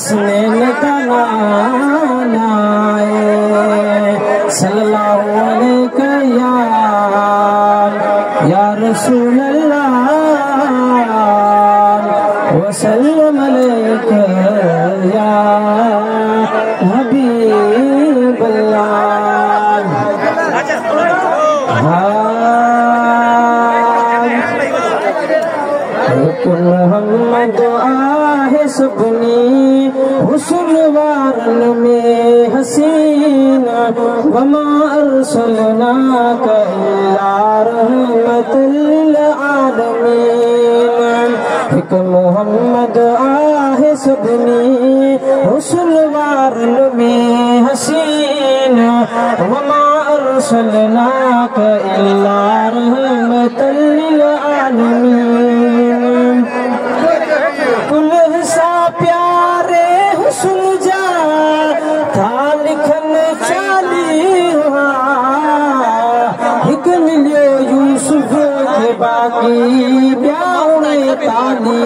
हसनैन का नाना सल्लल्लाहु अलैहि या रसूल अल्लाह वसल्लम अलैका या हबीब अल्लाह। मोहम्मद आहे सुबनी हुस्न वारन में हसीना वमा अरसलनाका इल्ला रहमतल लिल आलमीन। एक मोहम्मद आहे सुबनी हुस्न वारन में हसीना वमा अरसलनाका इल्ला रहमतल लिल आलमीन। सा प्यारे हुस्न जा था लिखन चाली हिक मिलियो यूसुफ के बाकी ब्याउणे ताली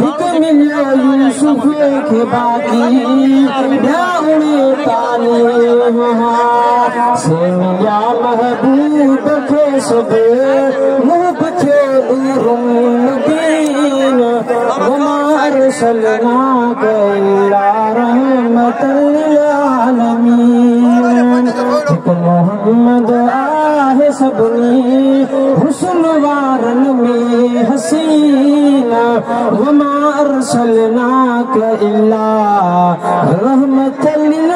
हिक मिलियो यूसुफ के बाकी ब्याउणे ताली से मिलिया महबूब खे सब मुँह थियो नूरुम मुबीन वमा अरसलनाका इल्ला रहमतल लिल आलमीन। मोहम्मद आहे सबनी हुस्न वारन में हसीना वमा अरसलनाका इल्ला रहमतल लिल